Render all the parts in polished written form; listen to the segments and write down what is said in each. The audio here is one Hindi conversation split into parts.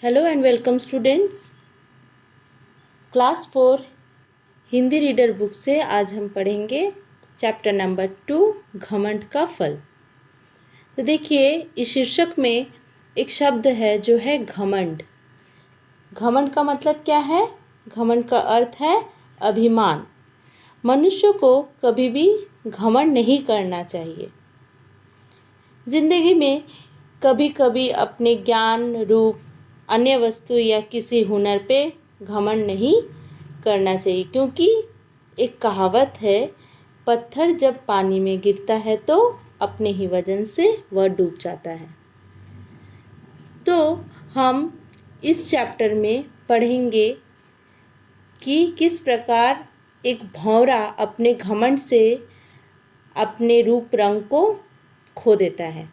Hello and welcome students. Class 4 Hindi reader book से आज हम पढ़ेंगे चैप्टर नंबर 2 घमंड का फल। तो देखिए, इस शीर्षक में एक शब्द है जो है घमंड। घमंड का मतलब क्या है? घमंड का अर्थ है अभिमान। मनुष्य को कभी भी घमंड नहीं करना चाहिए। जिंदगी में कभी कभी अपने ज्ञान, रूप, अन्य वस्तु या किसी हुनर पे घमंड नहीं करना चाहिए, क्योंकि एक कहावत है, पत्थर जब पानी में गिरता है तो अपने ही वजन से वह डूब जाता है। तो हम इस चैप्टर में पढ़ेंगे कि किस प्रकार एक भौंरा अपने घमंड से अपने रूप रंग को खो देता है।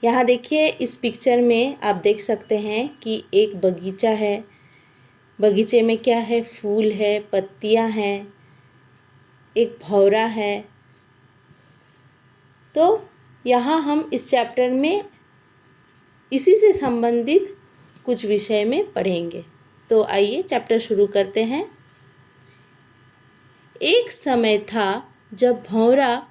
यहाँ देखिए, इस पिक्चर में आप देख सकते हैं कि एक बगीचा है। बगीचे में क्या है? फूल है, पत्तियाँ हैं, एक भौरा है। तो यहाँ हम इस चैप्टर में इसी से संबंधित कुछ विषय में पढ़ेंगे। तो आइए चैप्टर शुरू करते हैं। एक समय था जब भौरा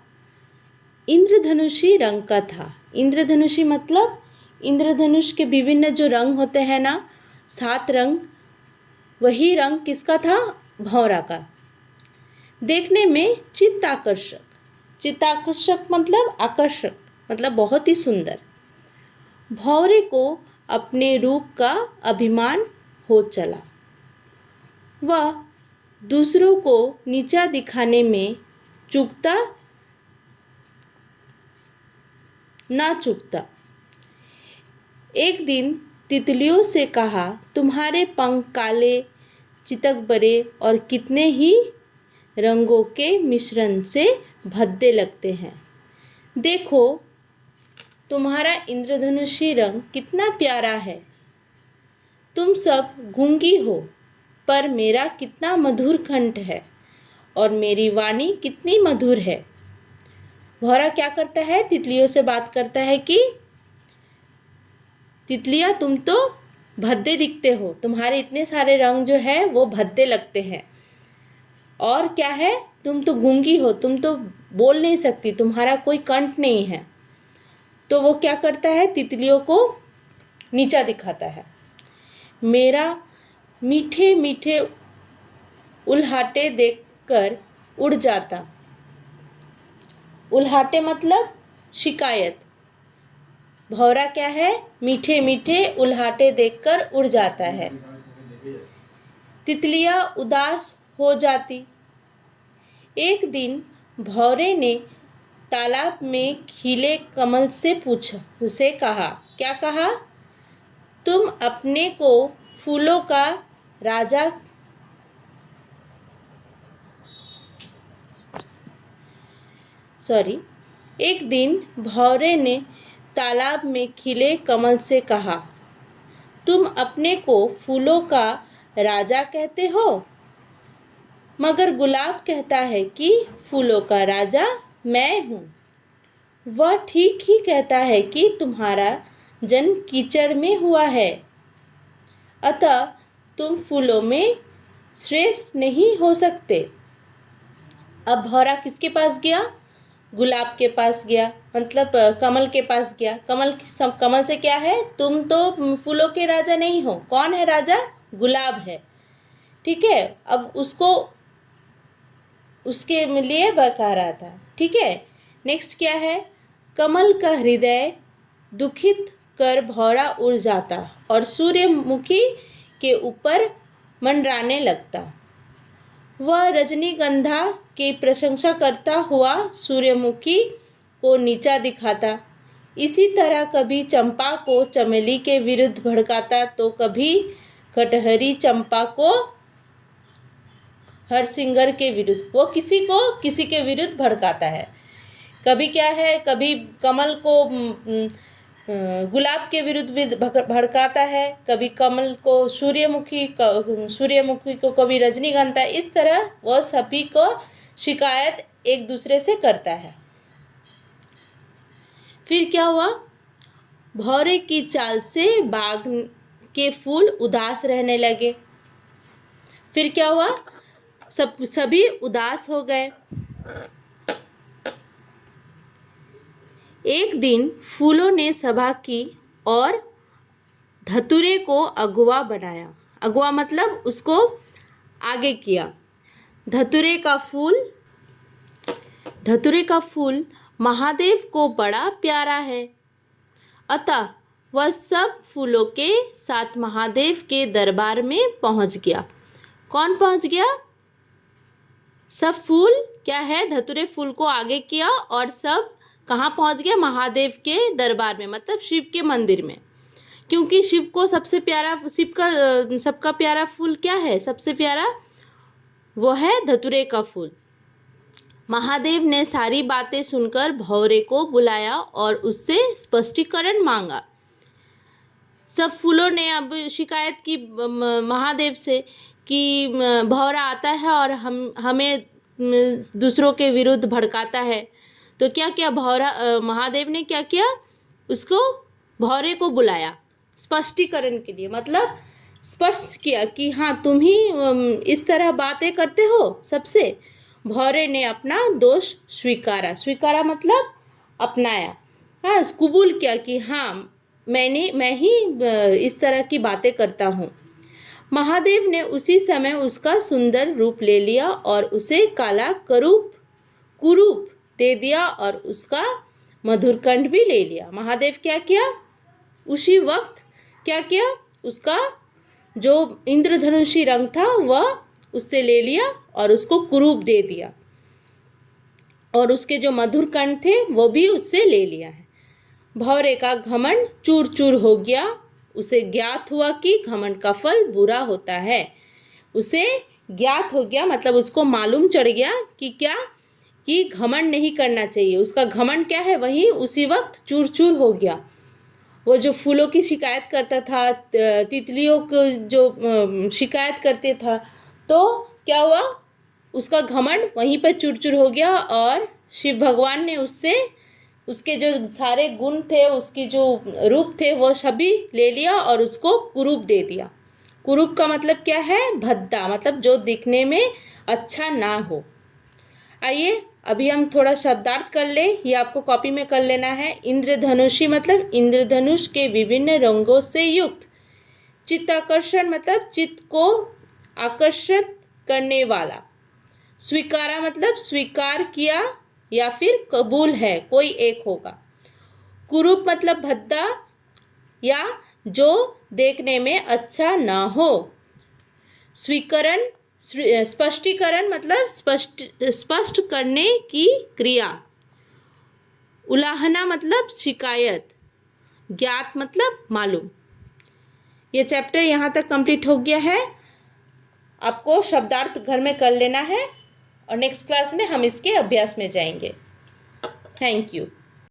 इंद्रधनुषी रंग का था। इंद्रधनुषी मतलब इंद्रधनुष के विभिन्न जो रंग होते हैं ना, 7 रंग, वही रंग किसका था? भौरा का। देखने में चित्ताकर्षक। चित्ताकर्षक मतलब आकर्षक, मतलब बहुत ही सुंदर। भौरे को अपने रूप का अभिमान हो चला। वह दूसरों को नीचा दिखाने में ना चूकता। एक दिन तितलियों से कहा, तुम्हारे पंख काले, चितकबरे और कितने ही रंगों के मिश्रण से भद्दे लगते हैं। देखो, तुम्हारा इंद्रधनुषी रंग कितना प्यारा है। तुम सब गूंगी हो, पर मेरा कितना मधुर कंठ है और मेरी वाणी कितनी मधुर है। भौरा क्या करता है? तितलियों से बात करता है कि तितलियां, तुम तो भद्दे दिखते हो, तुम्हारे इतने सारे रंग जो है वो भद्दे लगते हैं। और क्या है? तुम तो गूंगी हो, तुम तो बोल नहीं सकती, तुम्हारा कोई कंठ नहीं है। तो वो क्या करता है? तितलियों को नीचा दिखाता है। मेरा मीठे मीठे उल्हाटे देखकर उड़ जाता। उल्हाटे मतलब शिकायत। भौरा क्या है? मीठे मीठे उल्हाटे देखकर उड़ जाता है। तितलियां उदास हो जाती। एक दिन भौरे ने तालाब में खिले कमल से कहा। क्या कहा? तुम अपने को फूलों का राजा एक दिन भौरे ने तालाब में खिले कमल से कहा, तुम अपने को फूलों का राजा कहते हो, मगर गुलाब कहता है कि फूलों का राजा मैं हूँ। वह ठीक ही कहता है कि तुम्हारा जन्म कीचड़ में हुआ है, अतः तुम फूलों में श्रेष्ठ नहीं हो सकते। अब भौरा किसके पास गया? गुलाब के पास गया, मतलब कमल के पास गया। कमल से क्या है? तुम तो फूलों के राजा नहीं हो। कौन है राजा? गुलाब है। ठीक है, अब उसके लिए बता रहा था। ठीक है, नेक्स्ट क्या है? कमल का हृदय दुखित कर भौरा उड़ जाता और सूर्यमुखी के ऊपर मंडराने लगता। वह रजनीगंधा की प्रशंसा करता हुआ सूर्यमुखी को नीचा दिखाता। इसी तरह कभी चंपा को चमेली के विरुद्ध भड़काता, तो कभी कटहरी चंपा को हरसिंगर के विरुद्ध, वो किसी के विरुद्ध भड़काता है। कभी क्या है? कभी कमल को गुलाब के विरुद्ध भी भड़काता है, कभी कमल को सूर्यमुखी को कभी रजनीगंधा। इस तरह वह सभी को शिकायत एक दूसरे से करता है। फिर क्या हुआ? भौरे की चाल से बाग के फूल उदास रहने लगे। फिर क्या हुआ? सभी उदास हो गए। एक दिन फूलों ने सभा की और धतूरे को अगुआ बनाया। अगुआ मतलब उसको आगे किया। धतूरे का फूल महादेव को बड़ा प्यारा है, अतः वह सब फूलों के साथ महादेव के दरबार में पहुंच गया। कौन पहुंच गया? सब फूल क्या है, धतूरे फूल को आगे किया और सब कहाँ पहुंच गया? महादेव के दरबार में, मतलब शिव के मंदिर में। क्योंकि शिव को सबसे प्यारा, सबका प्यारा फूल क्या है? सबसे प्यारा वो है धतूरे का फूल। महादेव ने सारी बातें सुनकर भौरे को बुलाया और उससे स्पष्टीकरण मांगा। सब फूलों ने अब शिकायत की महादेव से कि भौरा आता है और हमें दूसरों के विरुद्ध भड़काता है। तो क्या किया महादेव ने? क्या किया? उसको, भौरे को बुलाया स्पष्टीकरण के लिए, मतलब स्पष्ट किया कि हाँ, तुम ही इस तरह बातें करते हो सबसे। भौरे ने अपना दोष स्वीकारा मतलब अपनाया, हाँ, कबूल किया कि हाँ, मैं ही इस तरह की बातें करता हूँ। महादेव ने उसी समय उसका सुंदर रूप ले लिया और उसे काला कुरूप दे दिया और उसका मधुरकंठ भी ले लिया। महादेव क्या किया? उसी वक्त क्या किया? उसका जो इंद्रधनुषी रंग था वह उससे ले लिया और उसको कुरूप दे दिया, और उसके जो मधुरकंठ थे वो भी उससे ले लिया है। भौरे का घमंड चूर चूर हो गया। उसे ज्ञात हुआ कि घमंड का फल बुरा होता है। उसे ज्ञात हो गया मतलब उसको मालूम चढ़ गया कि क्या, कि घमंड नहीं करना चाहिए। उसका घमंड क्या है, वही उसी वक्त चूर चूर हो गया। वो जो फूलों की शिकायत करता था, तितलियों को जो शिकायत करते था, तो क्या हुआ? उसका घमंड वहीं पर चूर चूर हो गया और शिव भगवान ने उससे उसके जो सारे गुण थे, उसकी जो रूप थे, वो सभी ले लिया और उसको कुरूप दे दिया। कुरूप का मतलब क्या है? भद्दा, मतलब जो दिखने में अच्छा ना हो। आइए अभी हम थोड़ा शब्दार्थ कर ले, ये आपको कॉपी में कर लेना है। इंद्रधनुषी मतलब इंद्रधनुष के विभिन्न रंगों से युक्त। चित्ताकर्षण मतलब चित्त को आकर्षित करने वाला। स्वीकारा मतलब स्वीकार किया या फिर कबूल है, कोई एक होगा। कुरूप मतलब भद्दा या जो देखने में अच्छा ना हो। स्पष्टीकरण मतलब स्पष्ट करने की क्रिया। उलाहना मतलब शिकायत। ज्ञात मतलब मालूम। ये चैप्टर यहाँ तक कंप्लीट हो गया है। आपको शब्दार्थ घर में कर लेना है और नेक्स्ट क्लास में हम इसके अभ्यास में जाएंगे। Thank you.